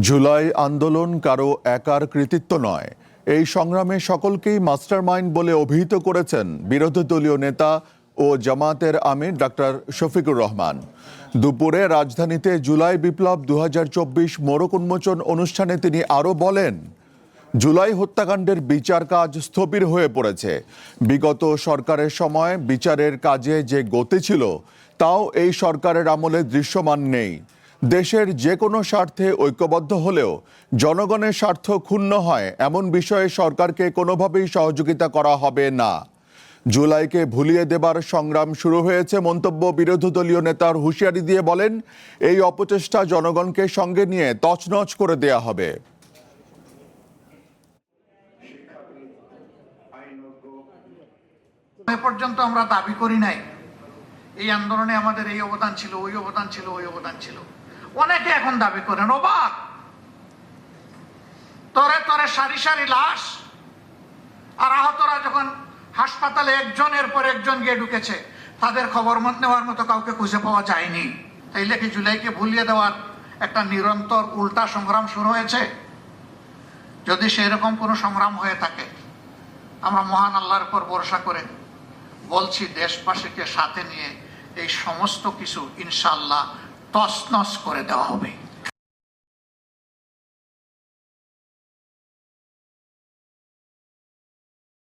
জুলাই আন্দোলন কারো একার কৃতিত্ব নয়, এই সংগ্রামে সকলকেই মাস্টারমাইন্ড বলে অভিহিত করেছেন বিরোধী দলীয় নেতা ও জামায়াতের আমির ডাক্তার শফিকুর রহমান। দুপুরে রাজধানীতে জুলাই বিপ্লব ২০২৪ মোড়ক উন্মোচন অনুষ্ঠানে তিনি আরও বলেন, জুলাই হত্যাকাণ্ডের বিচার কাজ স্থবির হয়ে পড়েছে। বিগত সরকারের সময় বিচারের কাজে যে গতি ছিল তাও এই সরকারের আমলে দৃশ্যমান নেই। দেশের যে কোনো স্বার্থে ঐক্যবদ্ধ হলেও জনগণের স্বার্থ ক্ষুণ্ণ হয় এমন বিষয়ে সরকারকে কোনোভাবেই সহযোগিতা করা হবে না। জুলাইকে ভুলিয়ে দেবার সংগ্রাম শুরু হয়েছে মন্তব্য বিরোধী দলীয় নেতার হুঁশিয়ারি দিয়ে বলেন, এই অপচেষ্টা জনগণকে সঙ্গে নিয়ে তছনছ করে দেয়া হবে। এ পর্যন্ত আমরা দাবি করি নাই এই আন্দোলনে আমাদের এই অবদান ছিল, ওই অবদান ছিল, ওই অবদান ছিল। অনেকে এখন দাবি করেন, অবাক, তরে তরে সারি সারি লাশ, আর আহতরা যখন হাসপাতালে একজনের পর একজন গিয়ে ঢুকেছে, তাদের খবর নেওয়ার মতো কাউকে খুঁজে পাওয়া যায়নি। তাইলে কি জুলাইকে ভুলিয়ে দেওয়ার একটা নিরন্তর উল্টা সংগ্রাম শুরু হয়েছে? যদি সেরকম কোনো সংগ্রাম হয়ে থাকে, আমরা মহান আল্লাহর উপর ভরসা করে বলছি, দেশবাসীকে সাথে নিয়ে এই সমস্ত কিছু ইনশাআল্লাহ তছনছ করে দেওয়া হবে।